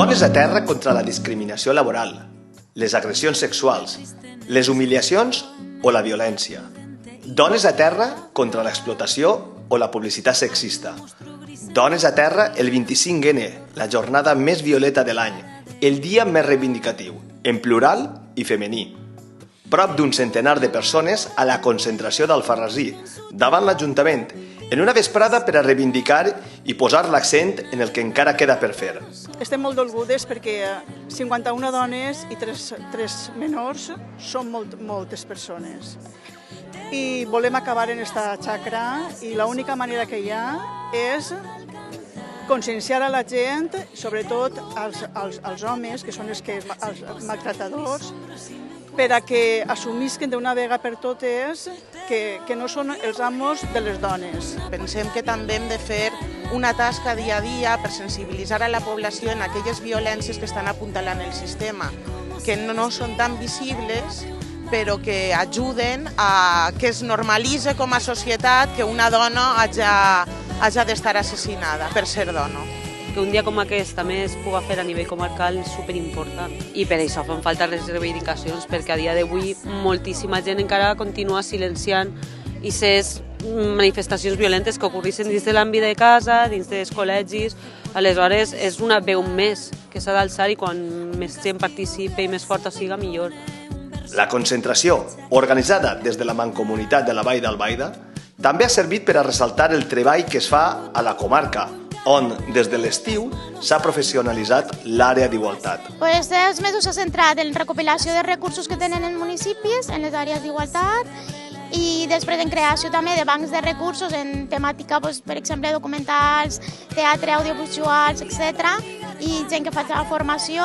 Dones a terra contra la discriminació laboral, les agressions sexuals, les humiliacions o la violència. Dones a terra contra l'explotació o la publicitat sexista. Dones a terra el 25N, la jornada més violenta de l'any, el dia més reivindicatiu, en plural i femení. Prop d'un centenar de persones a la concentració d'Alfarrasí, davant l'Ajuntament, en una vesprada per a reivindicar i posar l'accent en el que encara queda per fer. Estem molt dolgudes perquè 51 dones i 3 menors són moltes persones. I volem acabar en esta xacra i l'única manera que hi ha és conscienciar a la gent, sobretot als homes, que són els maltractadors, per a que assumisquen d'una vegada per totes que no són els amos de les dones. Pensem que també hem de fer una tasca dia a dia per sensibilitzar a la població en aquelles violències que estan apuntalant el sistema, que no són tan visibles, però que ajuden a que es normalitzi com a societat que una dona hagi d'estar assassinada per ser dona. Que un dia com aquest també es pugui fer a nivell comarcal és superimportant. I per això fan falta les reivindicacions, perquè a dia d'avui moltíssima gent encara continua silenciant aquestes manifestacions violentes que ocorrissin dins de l'àmbit de casa, dins dels col·legis. Aleshores, és una veu més que s'ha d'alçar i quan més gent participi i més forta siga, millor. La concentració, organitzada des de la Mancomunitat de la Vall d'Albaida, també ha servit per a ressaltar el treball que es fa a la comarca, on des de l'estiu s'ha professionalitzat l'àrea d'igualtat. Els mesos s'ha centrat en recopilació de recursos que tenen els municipis en les àrees d'igualtat i després en creació també de bancs de recursos en temàtica, per exemple, documentals, teatre, audiovisuals, etc. I gent que fa la formació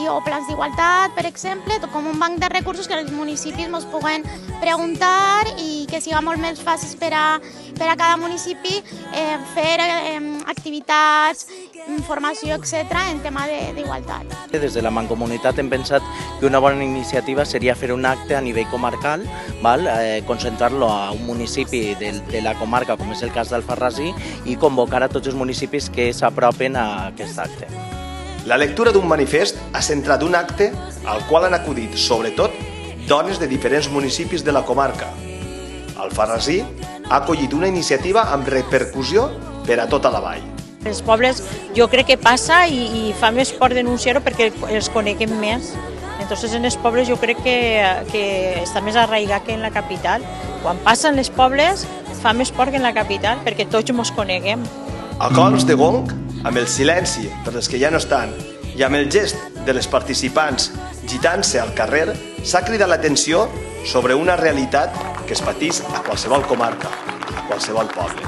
o plans d'igualtat, per exemple, com un banc de recursos que els municipis ens puguen preguntar i que siga molt més fàcil per a cada municipi fer activitats, formació, etc. en tema d'igualtat. Des de la Mancomunitat hem pensat que una bona iniciativa seria fer un acte a nivell comarcal, concentrar-lo a un municipi de la comarca, com és el cas d'Alfarrasí, i convocar a tots els municipis que s'apropen a aquest acte. La lectura d'un manifest ha centrat un acte al qual han acudit, sobretot, dones de diferents municipis de la comarca. Alfarrasí ha acollit una iniciativa amb repercussió per a tota la vall. Els pobles jo crec que passa i fa més por denunciar-ho perquè els coneguem més. Entonces en els pobles jo crec que està més arraigat que en la capital. Quan passen els pobles fa més por que en la capital perquè tots ens coneguem. A cols de gong, amb el silenci per les que ja no estan i amb el gest de les participants gitant-se al carrer, s'ha cridat l'atenció sobre una realitat que es patís a qualsevol comarca, a qualsevol poble.